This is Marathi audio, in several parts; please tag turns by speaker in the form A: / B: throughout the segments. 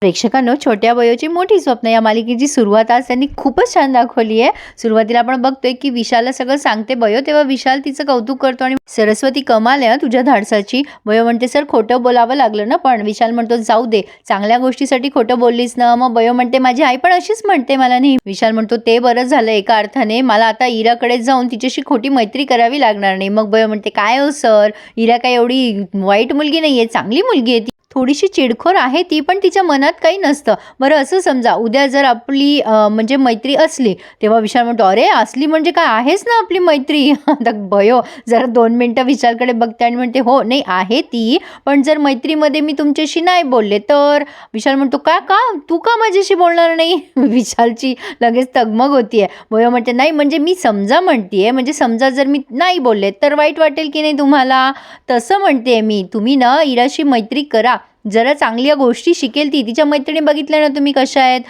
A: प्रेक्षकांनो, छोट्या वयोची मोठी स्वप्न या मालिकेची सुरुवात आज त्यांनी खूपच छान दाखवली आहे. सुरुवातीला आपण बघतोय की विशालला सगळं सांगते वयो, तेव्हा विशाल तिचं कौतुक करतो आणि सरस्वती कमाल आहे तुझ्या धाडसाची. वयो म्हणते सर खोटं बोलावं लागलं ना, पण विशाल म्हणतो जाऊ दे, चांगल्या गोष्टीसाठी खोटं बोललीस ना. मग वयो म्हणते माझी आई पण अशीच म्हणते मला नेहमी. विशाल म्हणतो ते बरं झालं, एका अर्थाने मला आता इराकडे जाऊन तिच्याशी खोटी मैत्री करावी लागणार नाही. मग वयो म्हणते काय हो सर, इरा काय एवढी वाईट मुलगी नाहीये, चांगली मुलगी आहे ती. थोडीशी चिडखोर आहे ती, पण तिच्या मनात काही नसतं. बरं असं समजा उद्या जर आपली म्हणजे मैत्री असली, तेव्हा विशाल म्हणतो अरे असली म्हणजे काय, आहेच ना आपली मैत्री. आता भयो जरा 2 मिनिटं विशालकडे बघते आणि म्हणते हो नाही आहे ती, पण जर मैत्रीमध्ये मी तुमच्याशी नाही बोलले तर. विशाल म्हणतो का का तू का माझ्याशी बोलणार नाही. विशालची लगेच तगमग होतीये. भयो म्हणते नाही म्हणजे मी समजा म्हणतीये, म्हणजे समजा जर मी नाही बोलले तर वाईट वाटेल की नाही तुम्हाला, तसं म्हणते मी. तुम्ही ना इराशी मैत्री करा, जरा चांगल्या गोष्टी शिकेल ती. तिच्या मैत्रिणी बघितल्या ना तुम्ही कशा आहेत.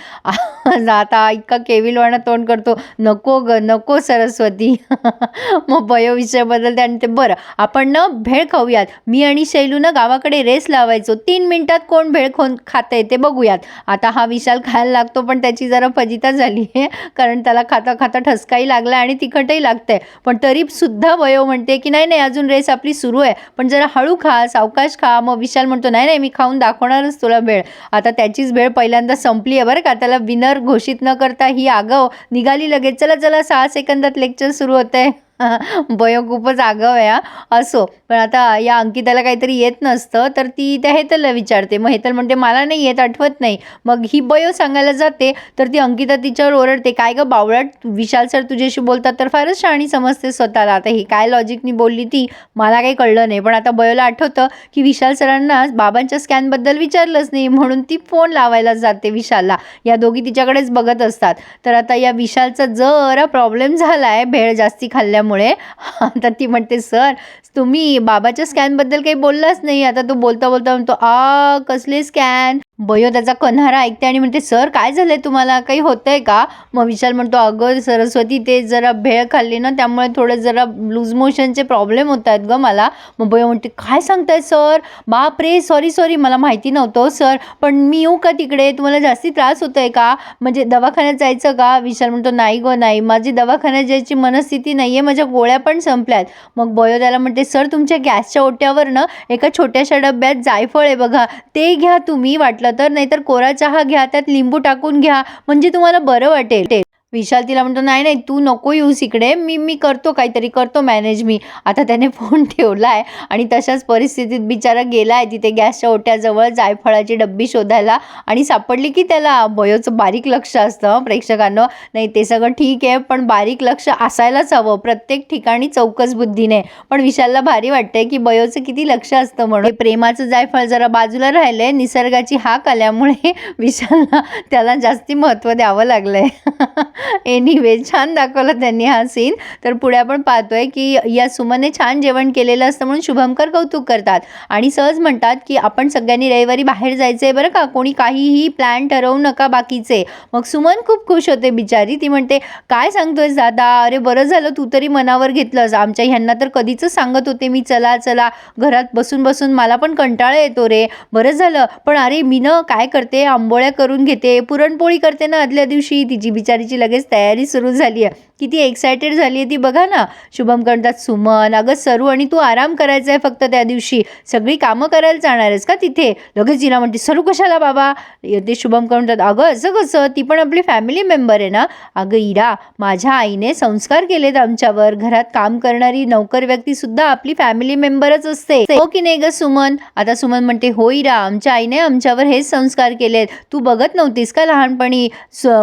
A: आता इतका केविलवाणा तोंड करतो, नको ग नको सरस्वती. मग भयो विषय बदलते आणि ते बरं आपण ना भेळ खाऊयात. मी आणि शैलू ना गावाकडे रेस लावायचो, 3 मिनिटात कोण भेळ खाते ते बघूयात. आता हा विशाल खायला लागतो, पण त्याची जरा फजिता झाली आहे, कारण त्याला खाता खाता ठसकाही लागला आणि तिखटही लागतंय. पण तरी सुद्धा वयो म्हणते की नाही नाही अजून रेस आपली सुरू आहे, पण जरा हळू खा, सावकाश खा. मग विशाल म्हणतो नाही नाही मी खाऊन दाखवणारच तुला भेळ. आता त्याचीच भेळ पहिल्यांदा संपली आहे बरं का. त्याला विनर घोषित न करता ही आगाव निघाली लगेच. चला चला 6 सेकंदात लेक्चर सुरू होतंय. बयो खूपच आगाव आहे असो. पण आता या अंकिताला काहीतरी येत नसतं, तर ती त्या हेतलला विचारते. मग हेतल म्हणते मला नाही येत, आठवत नाही. मग ही बयो सांगायला जाते, तर ती अंकिता तिच्यावर ओरडते काय गं बावळट, विशाल सर तुझ्याशी बोलतात तर फारच शहाणी समजते स्वतःला. आता ही काय लॉजिकनी बोलली ती मला काही कळलं नाही, पण आता बयोला आठवतं की विशाल सरांना बाबांच्या स्कॅनबद्दल विचारलंच नाही, म्हणून ती फोन लावायला जाते विशालला. या दोघी तिच्याकडेच बघत असतात. तर आता या विशालचा जरा प्रॉब्लेम झाला आहे भेळ जास्ती खाल्ल्यामुळे. आता ती म्हणते सर तुम्ही बाबाच्या स्कॅनबद्दल काही बोललाच नाही. आता तो बोलता बोलता म्हणतो कसले स्कॅन. बयो त्याचा कन्हारा ऐकते आणि म्हणते सर काय झालंय तुम्हाला, काही होतंय का. मग विशाल म्हणतो अगं सरस्वती ते जरा भेळ खाल्ली ना, त्यामुळे थोडं जरा लूज मोशनचे प्रॉब्लेम होत आहेत गं मला. मग बयो म्हणते काय सांगताय सर, बाप रे सॉरी सॉरी मला माहिती नव्हतं सर, पण मी येऊ का तिकडे, तुम्हाला जास्ती त्रास होतोय का, म्हणजे दवाखान्यात जायचं का. विशाल म्हणतो नाही गो नाही, माझी दवाखान्यात जायची मनस्थिती नाही आहे, माझ्या गोळ्या पण संपल्यात. मग बयो त्याला म्हणते सर तुमच्या गॅसच्या ओट्यावर ना एका छोट्याशा डब्यात जायफळ आहे बघा, ते घ्या तुम्ही वाटलं तर, नाहीतर कोरा चहा घ्या, त्यात लिंबू टाकून घ्या, म्हणजे तुम्हाला बरं वाटेल. विशाल तिला म्हणतो नाही नाही तू नको येऊस इकडे, मी करतो काहीतरी, करतो मॅनेज मी. आता त्याने फोन ठेवला आहे आणि तशाच परिस्थितीत बिचारा गेला आहे तिथे गॅसच्या ओट्याजवळ जायफळाची डब्बी शोधायला, आणि सापडली की त्याला. बयोचं बारीक लक्ष असतं प्रेक्षकांनो. नाही ते सगळं ठीक आहे, पण बारीक लक्ष असायलाच हवं प्रत्येक ठिकाणी चौकस बुद्धीने. पण विशालला भारी वाटतंय की बयोचं किती लक्ष असतं म्हणून. प्रेमाचं जायफळ जरा बाजूला राहिलंय, निसर्गाची हाक आल्यामुळे विशालला त्याला जास्ती महत्त्व द्यावं लागलंय. एनिवे छान दाखवलं त्यांनी हा सीन. तर पुढे आपण पाहतोय की या सुमनने छान जेवण केलेलं असतं म्हणून शुभमकर कौतुक करतात आणि सहज म्हणतात की आपण सगळ्यांनी रविवारी बाहेर जायचंय बरं का, कोणी काहीही प्लॅन ठरवू नका बाकीचे. मग सुमन खूप खुश होते बिचारी. ती म्हणते काय सांगतोयस दादा, अरे बरं झालं तू तरी मनावर घेतलंस, आमच्या ह्यांना तर कधीच सांगत होते मी चला चला, घरात बसून बसून मला पण कंटाळा येतो रे, बरं झालं. पण अरे मी ना काय करते, आंबोळ्या करून घेते, पुरणपोळी करते ना आदल्या दिवशी. तिची बिचारीची लगेच तयारी सुरू झाली आहे, किती एक्सायटेड झाली आहे ती बघा ना. शुभम म्हणतात सुमन अगं सरू आणि तू आराम करायचा आहे फक्त, त्या दिवशी सगळी कामं करायला जाणार आहेस का तिथे. लगेच जिना म्हणते सरू कशाला बाबा. ते शुभम म्हणतात अगं असं कसं, ती पण आपली फॅमिली मेंबर आहे ना. अगं इरा माझ्या आईने संस्कार केलेत आमच्यावर, घरात काम करणारी नौकर व्यक्ती सुद्धा आपली फॅमिली मेंबरच असते, हो की नाही ग सुमन. आता सुमन म्हणते हो इरा आमच्या आईने आमच्यावर हेच संस्कार केलेत, तू बघत नव्हतीस का लहानपणी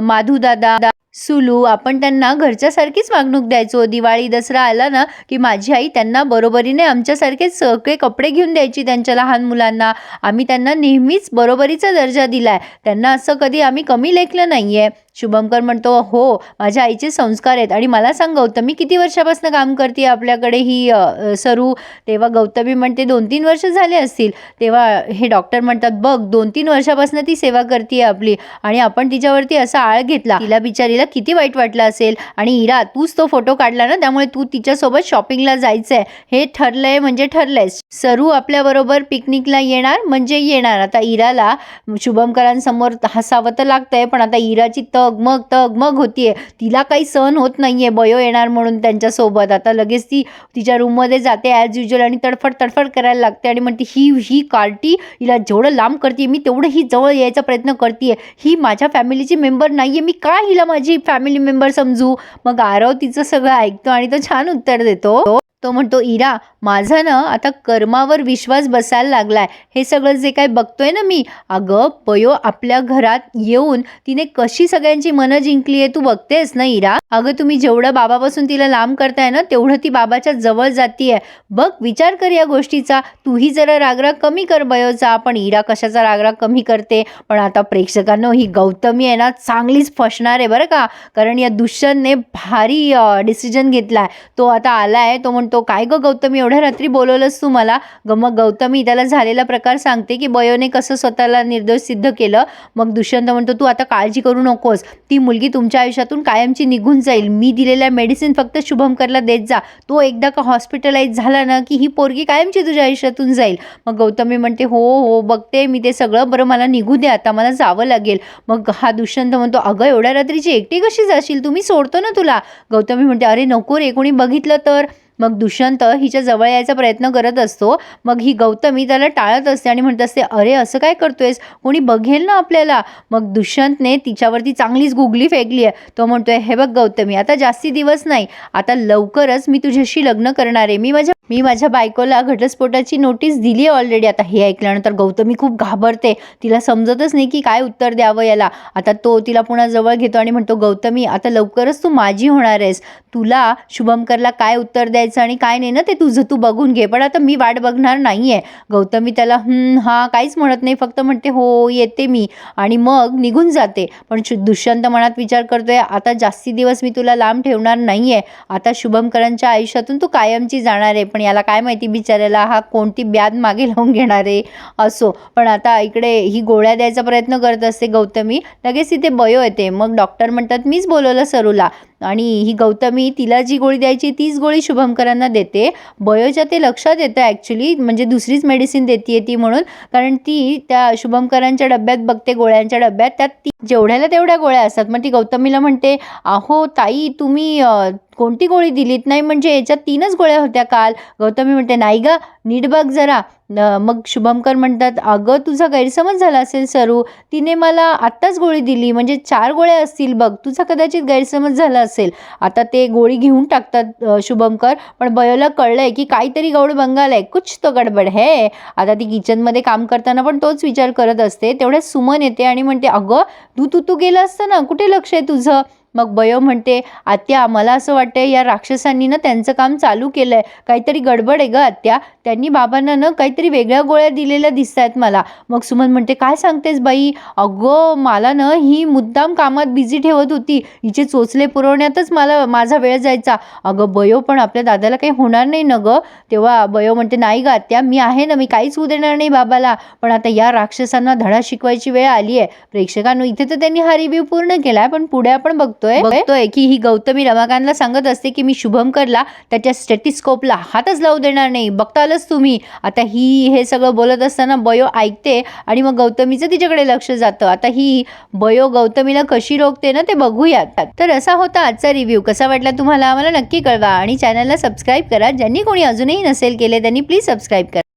A: माधू दादा सुलू, आपण त्यांना घरच्यासारखीच वागणूक द्यायचो. दिवाळी दसरा आला ना की माझी आई त्यांना बरोबरीने आमच्यासारखेच सगळे कपडे घेऊन द्यायची त्यांच्या लहान मुलांना. आम्ही त्यांना नेहमीच बरोबरीचा दर्जा दिलाय, त्यांना असं कधी आम्ही कमी लेखलं नाहीये. शुभंकर म्हणतो, "हो, माझ्या आईचे संस्कार आहेत आणि मला सांग गौतमी किती वर्षापासून काम करते आपल्याकडे ही सरू?" तेव्हा गौतमी म्हणते, "2-3 वर्ष झाले असतील." तेव्हा हे डॉक्टर म्हणतात, "बघ 2-3 वर्षापासून ती सेवा करते आपली आणि आपण तिच्यावरती असा आळ घेतला. तिला बिचारीला किती वाईट वाटलं असेल आणि इरा तूच तो फोटो काढला ना, त्यामुळे तू तिच्यासोबत शॉपिंगला जायचंय. हे ठरलंय म्हणजे ठरलंय. सरू आपल्याबरोबर पिकनिकला येणार म्हणजे येणार." आता इराला शुभंकरांसमोर हसावं तर लागतंय, पण आता इराची तगमग होतीये. तिला काही सहन होत नाहीये बयो येणार म्हणून त्यांच्यासोबत. आता लगेच ती तिच्या रूममध्ये जाते ॲज युज्युअल आणि तडफड करायला लागते आणि म्हणते, ही कार्टी हिला जेवढं लांब करते मी तेवढं ही जवळ यायचा प्रयत्न करते. ही माझ्या फॅमिलीची मेंबर नाहीये, मी काय हिला माझी फॅमिली मेंबर समजू? मग आरव तिचं सगळं ऐकतो आणि तो छान उत्तर देतो. तो म्हणतो, "इरा, माझा ना आता कर्मावर विश्वास बसायला लागलाय. हे सगळं जे काही बघतोय ना मी, अगं बयो आपल्या घरात येऊन तिने कशी सगळ्यांची मनं जिंकली आहे तू बघतेस ना इरा. अगं तुम्ही जेवढं बाबापासून तिला लांब करताय ना तेवढं ती बाबाच्या जवळ जातीये. बघ विचार कर या गोष्टीचा. तूही जरा रागराग कमी कर बयोचा." पण इरा कशाचा रागराग कमी करते? पण आता प्रेक्षकांनो ही गौतमी आहे ना चांगलीच फसणार आहे बरं का. कारण या दुष्यंतने भारी डिसिजन घेतलाय. तो आता आलाय, तो म्हणतो, "काय गं गौतमी, एवढ्या रात्री बोलवलंस तू मला?" मग गौतमी त्याला झालेला प्रकार सांगते की बयोने कसं स्वतःला निर्दोष सिद्ध केलं. मग दुष्यंत म्हणतो, "तू आता काळजी करू नकोस. ती मुलगी तुमच्या आयुष्यातून कायमची निघून जाईल. मी दिलेल्या मेडिसिन फक्त शुभंकरला देत जा. तो एकदा का हॉस्पिटलाइज झाला ना की ही पोरगी कायमची तुझ्या आयुष्यातून जाईल." मग गौतमी म्हणते, "हो बघते मी ते सगळं. बरं मला निघू दे आता, मला जावं लागेल." मग हा दुष्यंत म्हणतो, "अगं एवढ्या रात्रीची एकटी कशी जाशील? तुम्ही सोडतो ना तुला." गौतमी म्हणते, "अरे नको रे, कोणी बघितलं तर." मग दुष्यंत हिच्या जवळ यायचा प्रयत्न करत असतो. मग ही गौतमी त्याला टाळत असते आणि म्हणत असते, "अरे असं काय करतोयस? कोणी बघेल ना आपल्याला." मग दुष्यंतने तिच्यावरती चांगलीच गुगली फेकली आहे. तो म्हणतोय, "हे बघ गौतमी, आता जास्ती दिवस नाही, आता लवकरच मी तुझ्याशी लग्न करणार आहे. मी माझ्या बायकोला घटस्फोटाची नोटीस दिली आहे ऑलरेडी." आता हे ऐकल्यानंतर गौतमी खूप घाबरते. तिला समजतच नाही की काय उत्तर द्यावं याला. आता तो तिला पुन्हा जवळ घेतो आणि म्हणतो, "गौतमी, आता लवकरच तू माझी होणार आहेस. तुला शुभंकरला काय उत्तर द्यायचं आणि काय नाही ना ते तुझं तू बघून घे. पण आता मी वाट बघणार नाहीये." गौतमी त्याला हां काहीच म्हणत नाही, फक्त म्हणते, "हो येते मी." आणि मग निघून जाते. पण दुष्यंत मनात विचार करतोय, आता जास्ती दिवस मी तुला लांब ठेवणार नाहीये. आता शुभंकरांच्या आयुष्यातून तू कायमची जाणार आहे. पण याला काय माहिती बिचाऱ्याला हा कोणती ब्याद मागे लावून घेणार आहे. असो, पण आता इकडे ही गोळ्या द्यायचा प्रयत्न करत असते गौतमी. लगेच तिथे बयो येते. मग डॉक्टर म्हणतात, "मीच बोलवलं सरूला." आणि ही गौतमी तिला जी गोळी द्यायची तीच गोळी शुभंकरांना देते. बयोच्या ते लक्षात येतं ॲक्च्युली, म्हणजे दुसरीच मेडिसिन देते ती म्हणून. कारण ती त्या शुभंकरांच्या डब्यात बघते, गोळ्यांच्या डब्यात, त्यात ती जेवढ्याला तेवढ्या गोळ्या असतात. मग ती गौतमीला म्हणते, "अहो ताई, तुम्ही कोणती गोळी दिलीत? नाही म्हणजे याच्यात 3च गोळ्या होत्या काल." गौतमी म्हणते, "नाही गं, नीट बघ जरा." मग शुभंकर म्हणतात, "अगं तुझा गैरसमज झाला असेल सरू. तिने मला आत्ताच गोळी दिली, म्हणजे 4 गोळ्या असतील बघ. तुझा कदाचित गैरसमज झाला असेल." आता ते गोळी घेऊन टाकतात शुभंकर. पण बयोला कळलंय की काहीतरी गौड बंगाल आहे, कुछ तो गडबड है. आता ती किचनमध्ये काम करताना पण तोच विचार करत असते. तेवढ्यात सुमन येते आणि म्हणते, "अगं तू गेलं असतं ना, कुठे लक्ष आहे तुझं?" मग बयो म्हणते, "आत्या, मला असं वाटतंय या राक्षसांनी ना त्यांचं काम चालू केलंय. काहीतरी गडबड आहे गं आत्या. त्यांनी बाबांना ना काहीतरी वेगळ्या गोळ्या दिलेल्या दिसत आहेत मला." मग सुमन म्हणते, "काय सांगतेस बाई? अगं मला ना ही मुद्दाम कामात बिझी ठेवत होती. हिचे चोचले पुरवण्यातच माझा वेळ जायचा." "अगं बयो, पण आपल्या दादाला काही होणार नाही ना गं?" तेव्हा बयो म्हणते, "नाही गं आत्या, मी आहे ना, मी काहीच होऊ देणार नाही बाबाला. पण आता या राक्षसांना धडा शिकवायची वेळ आली आहे." प्रेक्षकांनो, इथे तर त्यांनी हा रिव्ह्यू पूर्ण केलाय, पण पुढे आपण बघतोय की ही गौतमी रमाकांतला सांगत असते की मी शुभंकरला त्याच्या स्टेटिस्कोपला हातच लावू देणार नाही, बघता आलंच तुम्ही. आता ही हे सगळं बोलत असताना बयो ऐकते आणि मग गौतमीचं तिच्याकडे लक्ष जातं. आता ही बयो गौतमीला कशी रोखते ना ते बघूयात. तर असा होता आजचा रिव्ह्यू. कसा वाटला तुम्हाला मला नक्की कळवा आणि चॅनलला सबस्क्राईब करा. ज्यांनी कोणी अजूनही नसेल केले त्यांनी प्लीज सबस्क्राईब करा.